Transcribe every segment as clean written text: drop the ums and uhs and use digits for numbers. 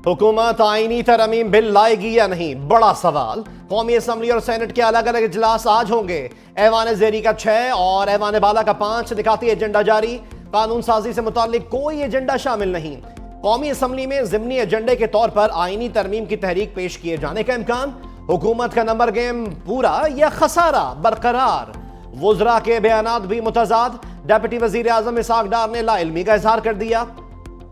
हुकूमत आईनी तरमीम बिल लाएगी या नहीं, बड़ा सवाल। कौमी असम्बली और सेनेट के अलग अलग इजलास आज होंगे। ऐवान ज़ेरी का 6 और ऐवान बाला का 5 निकाती एजेंडा जारी। कानून साजी से मुताल्लिक कोई एजेंडा शामिल नहीं। कौमी असम्बली में ज़िमनी एजेंडे के तौर पर आईनी तरमीम की तहरीक पेश किए जाने का इम्कान। हुकूमत का नंबर गेम पूरा या खसारा बरकरार। वुज़रा के बयानात भी मुतजाद। डेप्यूटी वज़ीर आज़म इसहाक डार ने लाइल्मी का इजहार कर दिया।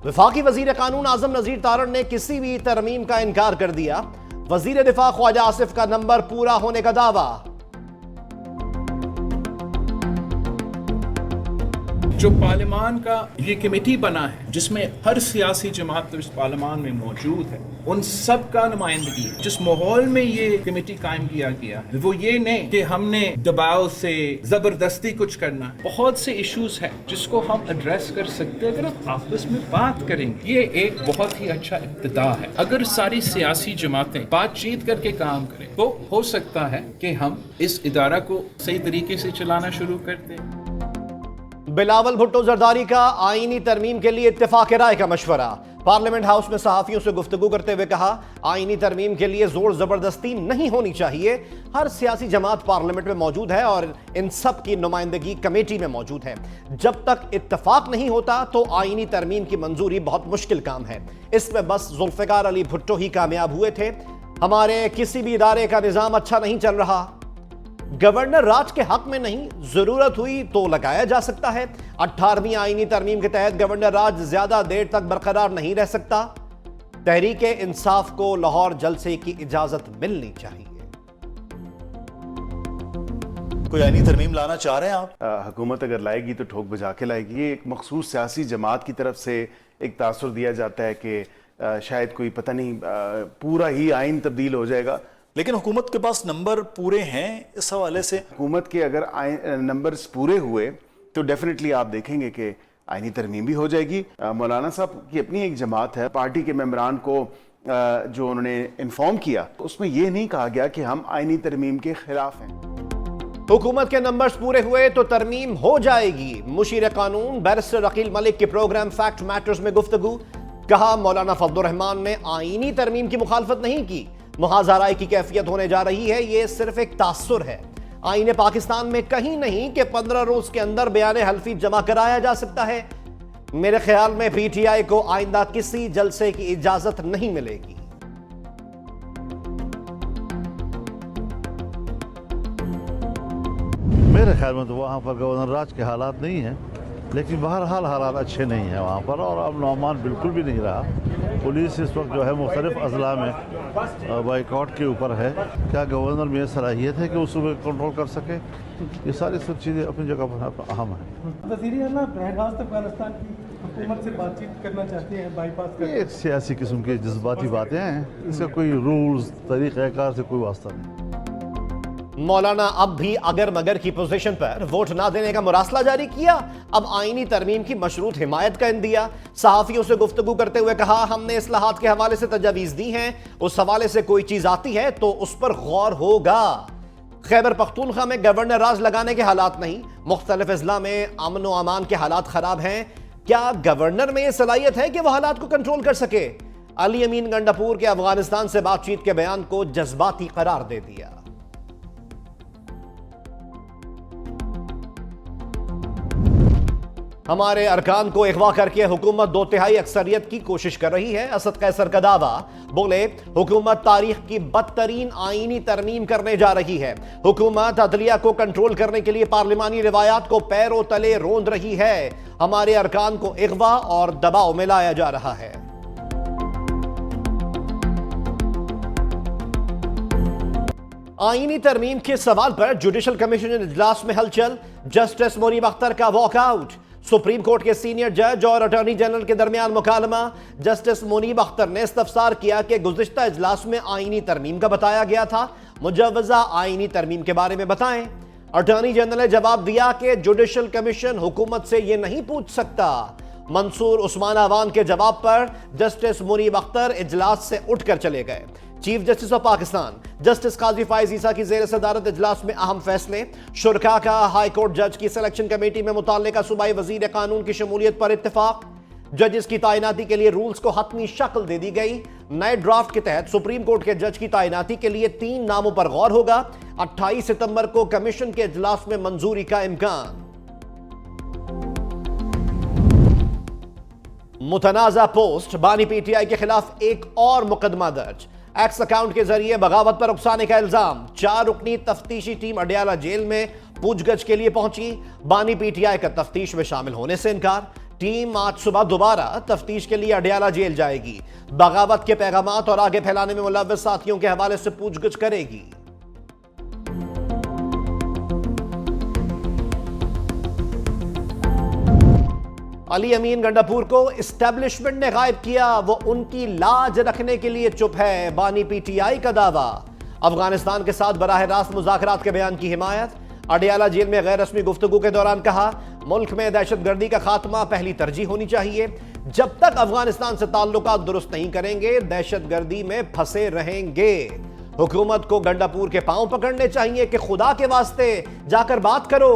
वफाकी वज़ीर कानून आज़म नज़ीर तारड़ ने किसी भी तरमीम का इनकार कर दिया। वज़ीर दिफा ख्वाजा आसिफ का नंबर पूरा होने का दावा। जो पार्लियामान का ये कमेटी बना है जिसमें हर सियासी जमात इस पार्लियामान में मौजूद है, उन सब का नुमाइंदगी है। जिस माहौल में ये कमेटी कायम किया गया है वो ये नहीं कि हमने दबाव से जबरदस्ती कुछ करना है। बहुत से इश्यूज हैं जिसको हम एड्रेस कर सकते हैं अगर हम आपस में बात करेंगे। ये एक बहुत ही अच्छा इब्तिदा है। अगर सारी सियासी जमातें बातचीत करके काम करें तो हो सकता है कि हम इस इदारा को सही तरीके से चलाना शुरू कर दें। बिलावल भुट्टो जरदारी का आईनी तरमीम के लिए इत्तेफाक राय का मशवरा। पार्लियामेंट हाउस में सहाफियों से गुफ्तगू करते हुए कहा, आईनी तरमीम के लिए जोर जबरदस्ती नहीं होनी चाहिए। हर सियासी जमात पार्लियामेंट में मौजूद है और इन सब की नुमाइंदगी कमेटी में मौजूद है। जब तक इत्तेफाक नहीं होता तो आईनी तरमीम की मंजूरी बहुत मुश्किल काम है। इसमें बस जुल्फिकार अली भुट्टो ही कामयाब हुए थे। हमारे किसी भी इदारे का निजाम अच्छा नहीं चल रहा। गवर्नर राज के हक में नहीं, जरूरत हुई तो लगाया जा सकता है। 18वीं आईनी तरमीम के तहत गवर्नर राज ज्यादा देर तक बरकरार नहीं रह सकता। तहरीके इंसाफ को लाहौर जलसे की इजाजत मिलनी चाहिए। कोई आईनी तरमीम लाना चाह रहे हैं आप? हुकूमत अगर लाएगी तो ठोक बजा के लाएगी। ये एक मखसूस सियासी जमात की तरफ से एक तासुर दिया जाता है कि शायद कोई पता नहीं पूरा ही आइन तब्दील हो जाएगा। लेकिन हुकूमत के पास नंबर पूरे हैं। इस हवाले से हुकूमत के अगर नंबर्स पूरे हुए तो डेफिनेटली आप देखेंगे कि आईनी तरमीम भी हो जाएगी। मौलाना साहब की अपनी एक जमात है, पार्टी के मेंबरान को जो उन्होंने इन्फॉर्म किया उसमें यह नहीं कहा गया कि हम आईनी तरमीम के खिलाफ हैं। हुकूमत के नंबर्स पूरे हुए तो तरमीम हो जाएगी। मुशीर कानून बैरिस्टर अकील मलिक के प्रोग्राम फैक्ट मैटर्स में गुफ्तगू। कहा, मौलाना फजलुर रहमान ने आईनी तरमीम की मुखालफत नहीं की। मुहाज़राए की कैफियत होने जा रही है, ये सिर्फ एक तासुर है। आईने पाकिस्तान में कहीं नहीं कि 15 रोज के अंदर बयान हल्फी जमा कराया जा सकता है। मेरे ख्याल में पीटीआई को आइंदा किसी जलसे की इजाजत नहीं मिलेगी। मेरे ख्याल में तो वहाँ पर गवर्नर राज के हालात नहीं हैं, लेकिन बहरहाल हालात अच्छे नहीं हैं वहाँ पर, और अब नौमान बिल्कुल भी नहीं रहा। पुलिस इस वक्त जो है मुख्तलिफ अजला में बाइकआउट के ऊपर है। क्या गवर्नर में सलाहियत है कि उस पर कंट्रोल कर सके? ये सारी सब चीज़ें अपनी जगह पर अहम है। वज़ीर आला बहर रास्त अफगानिस्तान की हुकूमत से बातचीत करना चाहते हैं, बाईपास ये एक सियासी किस्म की जज्बाती बातें हैं, इसका कोई रूल्स तरीक़ाकार से कोई वास्ता नहीं। मौलाना अब भी अगर मगर की पोजीशन पर वोट ना देने का मुरासला जारी किया। अब आईनी तरमीम की मशरूत हिमायत का दिया। सहाफियों से गुफ्तगू करते हुए कहा, हमने इस्लाहात के हवाले से तजावीज दी हैं, उस हवाले से कोई चीज आती है तो उस पर गौर होगा। खैबर पख्तूनख्वा में गवर्नर राज लगाने के हालात नहीं। मुख्तलिफ अजला में अमन व अमान के हालात खराब हैं। क्या गवर्नर में यह सलाहियत है कि वह हालात को कंट्रोल कर सके? अली अमीन गंडापुर के अफगानिस्तान से बातचीत के बयान को जज्बाती करार दे दिया। हमारे अरकान को अगवा करके हुकूमत 2/3 अक्सरियत की कोशिश कर रही है। असद कैसर का दावा। बोले, हुकूमत तारीख की बदतरीन आईनी तरमीम करने जा रही है। हुकूमत अदलिया को कंट्रोल करने के लिए पार्लिमानी रिवायात को पैरों तले रोंद रही है। हमारे अरकान को अगवा और दबाव में लाया जा रहा है। आईनी तरमीम के सवाल पर जुडिशल कमीशन इजलास में हलचल। जस्टिस मुनीब अख्तर का वॉकआउट। सुप्रीम कोर्ट के सीनियर जज और अटॉर्नी जनरल के दरमियान मुकालमा। जस्टिस मुनीब अख्तर ने इस्तफसार किया कि गुज़िश्ता इजलास में आईनी तरमीम का बताया गया था, मुजव्वज़ा आईनी तरमीम के बारे में बताएं। अटॉर्नी जनरल ने जवाब दिया कि जुडिशल कमीशन हुकूमत से यह नहीं पूछ सकता। मंसूर उस्मान अवान के जवाब पर जस्टिस मुनीब अख्तर इजलास से उठकर चले गए। Chief justice of Pakistan justice Qazi Faez Isa की ज़ेर सदारत इजलास में अहम फैसले। शुरका का हाई कोर्ट जज की सिलेक्शन कमेटी में मुतल्लिका सूबाई वजीर कानून की शमूलियत पर इत्तेफाक। जजेस की तैनाती के लिए रूल्स को हतमी शक्ल दे दी गई। नए ड्राफ्ट के तहत सुप्रीम कोर्ट के जज की तैनाती के लिए 3 नामों पर गौर होगा। 28 सितंबर को कमीशन के इजलास में मंजूरी का इम्कान। मुतनाजा पोस्ट, बानी पीटीआई के खिलाफ एक और मुकदमा दर्ज। एक्स अकाउंट के जरिए बगावत पर उकसाने का इल्जाम। 4 रुकनी तफ्तीशी टीम अडयाला जेल में पूछगछ के लिए पहुंची। बानी पीटीआई का तफ्तीश में शामिल होने से इनकार। टीम आज सुबह दोबारा तफ्तीश के लिए अडयाला जेल जाएगी। बगावत के पैगामात और आगे फैलाने में मुलव्वस साथियों के हवाले से पूछगछ करेगी। अली अमीन गंडापुर को एस्टेब्लिशमेंट ने गायब किया, वो उनकी लाज रखने के लिए चुप है, बानी पीटीआई का दावा। अफगानिस्तान के साथ बराह रास्त मुज़ाकरात के बयान की हिमायत। अडयाला जेल में गैर रस्मी गुफ्तगू के दौरान कहा, मुल्क में दहशतगर्दी का खात्मा पहली तरजीह होनी चाहिए। जब तक अफगानिस्तान से ताल्लुकात दुरुस्त नहीं करेंगे, दहशतगर्दी में फंसे रहेंगे। हुकूमत को गंडापुर के पांव पकड़ने चाहिए कि खुदा के वास्ते जाकर बात करो।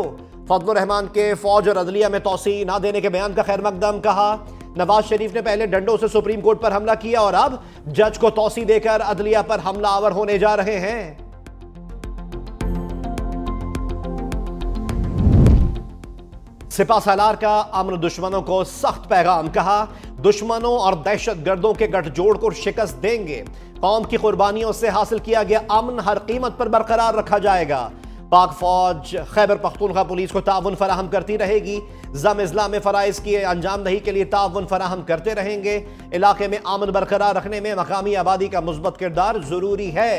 फजलुर रहमान के फौज और अदलिया में तौसी ना देने के बयान का खैर मकदम। कहा, नवाज शरीफ ने पहले डंडों से सुप्रीम कोर्ट पर हमला किया और अब जज को तौसी देकर अदलिया पर हमलावर होने जा रहे हैं। सिपा सालार का अमन दुश्मनों को सख्त पैगाम। कहा, दुश्मनों और दहशतगर्दों के गठजोड़ को शिकस्त देंगे। कौम की कुर्बानियों से हासिल किया गया अमन हर कीमत पर बरकरार रखा जाएगा। पाक फौज खैबर पख्तूनख्वा पुलिस को ताउन फराहम करती रहेगी। जम इज़्ला में फ़राइज़ की अंजाम दही के लिए ताउन फराहम करते रहेंगे। इलाके में अमन बरकरार रखने में मकामी आबादी का मुस्बत किरदार जरूरी है।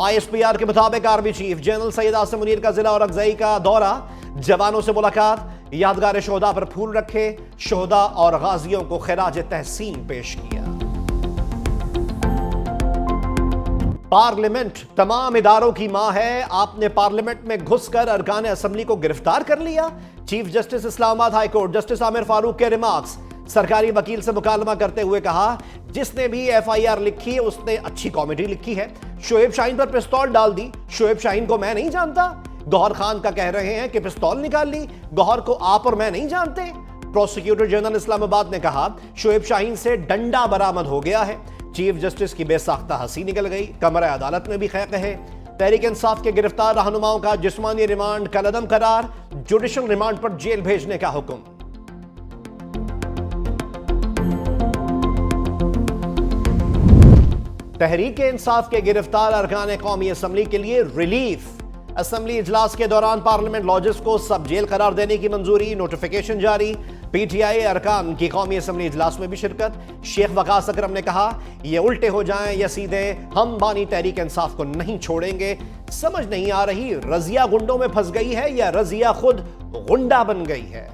ISPR के मुताबिक army chief general Syed Asim Munir का जिला और अगज़ई का दौरा, जवानों से मुलाकात, यादगार शोहदा पर फूल रखे, शोहदा और गाजियों को खिराज तहसीन पेश किया। पार्लियामेंट तमाम इदारों की मां है, आपने पार्लियामेंट में घुसकर अरकान असेंबली को गिरफ्तार कर लिया। Chief justice Islamabad high court justice Aamir Farooq के रिमार्क्स। सरकारी वकील से मुकालमा करते हुए कहा, जिसने भी FIR लिखी है उसने अच्छी कॉमेडी लिखी है। शोएब शाहीन पर पिस्तौल डाल दी। शोएब शाहीन को मैं नहीं जानता। गौहर खान का कह रहे हैं कि पिस्तौल निकाल ली। गौहर को आप और मैं नहीं जानते। प्रोसिक्यूटर जनरल इस्लामाबाद ने कहा, शोएब शाहीन से डंडा बरामद हो गया है। चीफ जस्टिस की बेसाख्ता हंसी निकल गई। कमरे अदालत में भी खैर कहे। तहरीक इंसाफ के गिरफ्तार रहनुमाओं का जिस्मानी रिमांड कलअदम करार, जुडिशल रिमांड पर जेल भेजने का हुक्म। तहरीक इंसाफ के गिरफ्तार अरकान कौमी असेंबली के लिए रिलीफ। असेंबली इजलास के दौरान पार्लियामेंट लॉजेस को सब जेल करार देने की मंजूरी, नोटिफिकेशन जारी। PTI अरकान की कौमी असेंबली इजलास में भी शिरकत। शेख वकास अकरम ने कहा, ये उल्टे हो जाएं या सीधे, हम बानी तहरीक इंसाफ को नहीं छोड़ेंगे। समझ नहीं आ रही, रजिया गुंडों में फंस गई है या रजिया खुद गुंडा बन गई है।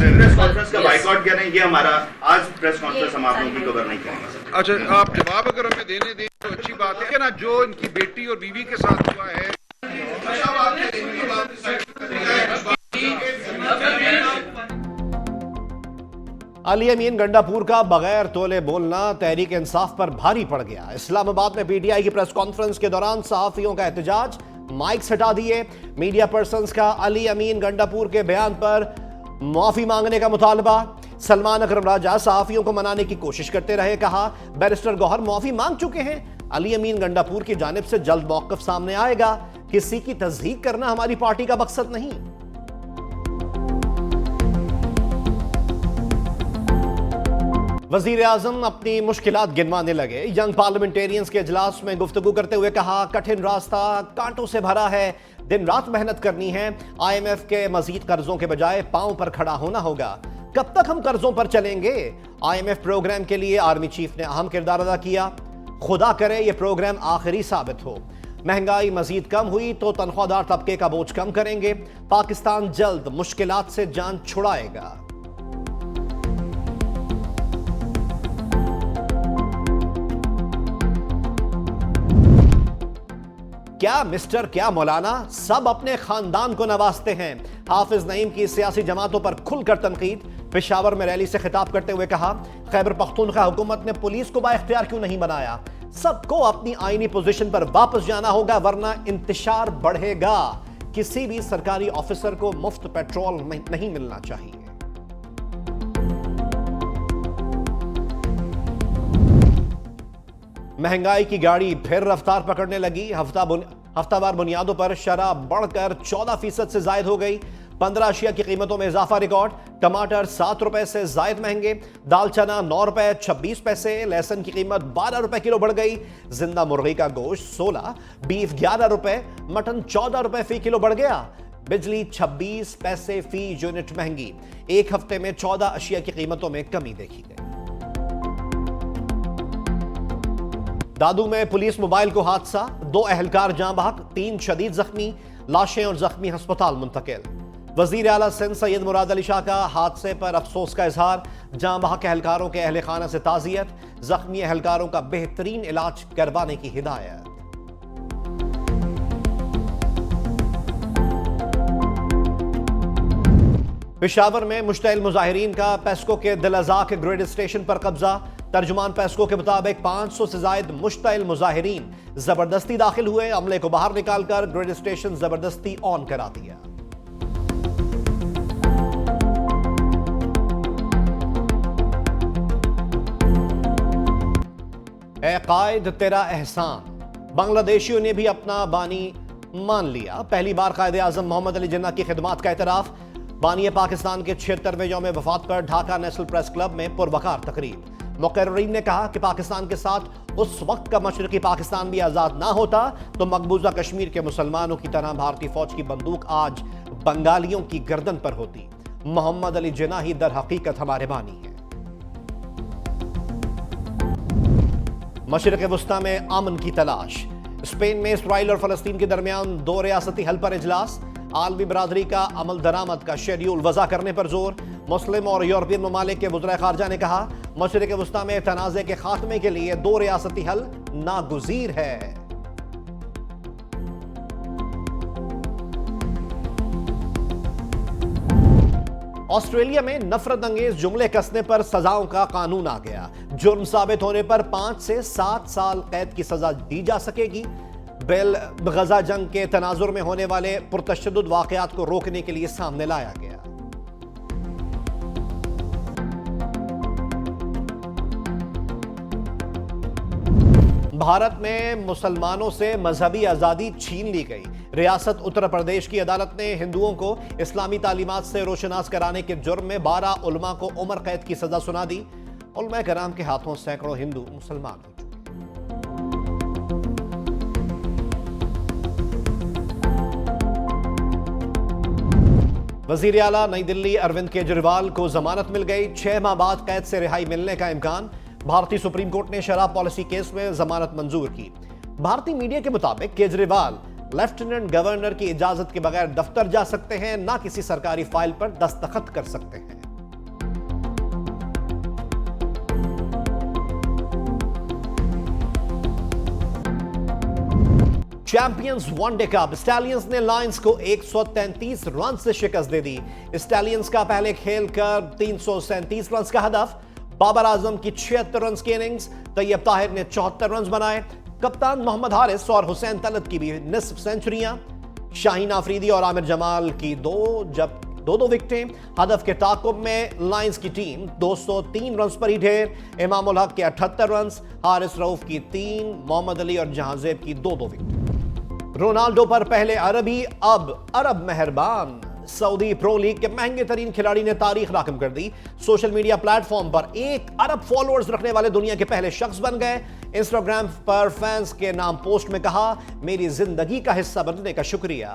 प्रेस कॉन्फ्रेंस का बाइकआउट कर रहे हैं, ये हमारा आज प्रेस कॉन्फ्रेंस हम आप लोगों की कवर नहीं करेंगे। अच्छा, आप जवाब अगर हमें देने दें तो अच्छी बात है ना। जो इनकी बेटी और बीवी के साथ हुआ है, अली अमीन गंडापुर का बगैर तोले बोलना तहरीक इंसाफ पर भारी पड़ गया। इस्लामाबाद में PTI की प्रेस कॉन्फ्रेंस के दौरान सहाफियों का एहतजाज, माइक्स हटा दिए। मीडिया पर्संस का अली अमीन गंडापुर के बयान पर माफी मांगने का मुतालबा। सलमान अकरम राजा सहाफियों को मनाने की कोशिश करते रहे। कहा, बैरिस्टर गौहर माफी मांग चुके हैं। अली अमीन गंडापुर की जानिब से जल्द मौक़िफ़ सामने आएगा। किसी की तज़हीक करना हमारी पार्टी का मकसद नहीं। वज़ीर आज़म अपनी मुश्किलात गिनवाने लगे। यंग पार्लियामेंटेरियंस के इजलास में गुफ्तगू करते हुए कहा, कठिन रास्ता कांटों से भरा है, दिन रात मेहनत करनी है। IMF के मजीद कर्जों के बजाय पांव पर खड़ा होना होगा। कब तक हम कर्जों पर चलेंगे? IMF प्रोग्राम के लिए आर्मी चीफ ने अहम किरदार अदा किया। खुदा करे ये प्रोग्राम आखिरी साबित हो। महंगाई मजीद कम हुई तो तनख्वाहदार तबके का बोझ कम करेंगे। पाकिस्तान जल्द मुश्किलात से जान छुड़ाएगा। क्या मिस्टर, क्या मौलाना, सब अपने खानदान को नवाजते हैं। हाफिज नईम की सियासी जमातों पर खुलकर तनकीद। पेशावर में रैली से खिताब करते हुए कहा, खैबर पख्तूनख्वा हुकूमत ने पुलिस को बाइख्तियार क्यों नहीं बनाया? सबको अपनी आईनी पोजीशन पर वापस जाना होगा, वरना इंतशार बढ़ेगा। किसी भी सरकारी ऑफिसर को मुफ्त पेट्रोल नहीं मिलना चाहिए। महंगाई की गाड़ी फिर रफ्तार पकड़ने लगी। हफ्तावार बुनियादों पर शराब बढ़कर 14% से जायद हो गई। 15 अशिया की कीमतों में इजाफा रिकॉर्ड। टमाटर 7 रुपए से जायद महंगे। दाल चना 9 रुपए 26 पैसे। लहसुन की कीमत 12 रुपए किलो बढ़ गई। जिंदा मुर्गी का गोश्त 16, बीफ 11 रुपए, मटन 14 रुपए फी किलो बढ़ गया। बिजली 26 पैसे फी यूनिट महंगी। एक हफ्ते में 14 अशिया की कीमतों में कमी देखी गई। दादू में पुलिस मोबाइल को हादसा, 2 अहलकार जाँ बहक, 3 शदीद जख्मी। लाशें और जख्मी अस्पताल मुंतकिल। वजीर आला सिंध सैयद मुराद अली शाह का हादसे पर अफसोस का इजहार। जाँ बहक अहलकारों के अहल खाना से ताजियत। जख्मी अहलकारों का बेहतरीन इलाज करवाने की हिदायत। पेशावर में मुश्तइल मुजाहिरीन का पेस्को के दिल-ए-ज़ाक ग्रेड स्टेशन पर कब्जा। तर्जुमान पेस्को के मुताबिक 500 से जायद मुश्तइल मुजाहिरीन जबरदस्ती दाखिल हुए। अमले को बाहर निकालकर ग्रेड स्टेशन जबरदस्ती ऑन करा दिया। ए कायद तेरा एहसान, बांग्लादेशियों ने भी अपना बानी मान लिया। पहली बार कायदे आजम मोहम्मद अली जिन्ना की खिदमात का एतराफ। बानी पाकिस्तान के 76वें यौम वफात पर ढाका नेशनल प्रेस क्लब में पुरवकार तकरीब। मुकर्रीन ने कहा कि पाकिस्तान के साथ उस वक्त का मशरकी पाकिस्तान भी आजाद ना होता तो मकबूजा कश्मीर के मुसलमानों की तरह भारतीय फौज की बंदूक आज बंगालियों की गर्दन पर होती। मोहम्मद अली जिन्ना ही दर हकीकत हमारे बानी है। मशरिक़ वुस्ता में अमन की तलाश। स्पेन में इसराइल और फलस्तीन के दरमियान 2 रियासती हल पर इजलास। आलमी बरादरी का अमल दरामद का शेड्यूल वज़ा करने पर जोर। मुस्लिम और यूरोपियन ममालिक के वज़ीर ख़ारजा ने कहा मशरिक़ वुस्ता में तनाज़े के खात्मे के लिए 2 रियासती हल नागुज़ीर है। ऑस्ट्रेलिया में नफरत अंगेज जुमले कसने पर सजाओं का कानून आ गया। जुर्म साबित होने पर 5 से 7 साल कैद की सजा दी जा सकेगी। बिल गजा जंग के तनाजुर में होने वाले पुरतशद्दुद वाक़यात को रोकने के लिए सामने लाया गया। भारत में मुसलमानों से मजहबी आजादी छीन ली गई। रियासत उत्तर प्रदेश की अदालत ने हिंदुओं को इस्लामी तालीमात से रोशनास कराने के जुर्म में 12 उलमा को उम्र कैद की सजा सुना दी। उलमा कराम के हाथों सैकड़ों हिंदू मुसलमान हो चुके। वजीर आला नई दिल्ली अरविंद केजरीवाल को जमानत मिल गई। 6 माह बाद कैद से रिहाई मिलने का इम्कान। भारतीय सुप्रीम कोर्ट ने शराब पॉलिसी केस में जमानत मंजूर की। भारतीय मीडिया के मुताबिक केजरीवाल लेफ्टिनेंट गवर्नर की इजाजत के बगैर दफ्तर जा सकते हैं, ना किसी सरकारी फाइल पर दस्तखत कर सकते हैं। चैंपियंस वनडे कप, स्टैलियंस ने लायंस को 133 रन से शिकस्त दे दी। स्टैलियंस का पहले खेल कर 337 रन का हदफ। बाबर आजम की 76 रन की इनिंग्स। तैयब ताहिर ने 74 रन बनाए। कप्तान मोहम्मद हारिस और हुसैन तलत की भी निस्फ सेंचुरियां। शाहीन आफरीदी और आमिर जमाल की दो विकेटें। हदफ के ताकुब में लायंस की टीम 203 रन पर ही ढेर। इमाम उल हक के 78 रन, हारिस रऊफ की 3, मोहम्मद अली और जहांजेब की 2 विकेट। रोनाल्डो पर पहले अरबी अब अरब मेहरबान। सऊदी प्रो लीग के महंगे तरीन खिलाड़ी ने तारीख राकम कर दी। सोशल मीडिया प्लेटफॉर्म पर 1 अरब फॉलोअर्स रखने वाले दुनिया के पहले शख्स बन गए। इंस्टाग्राम पर फैंस के नाम पोस्ट में कहा, मेरी जिंदगी का हिस्सा बनने का शुक्रिया।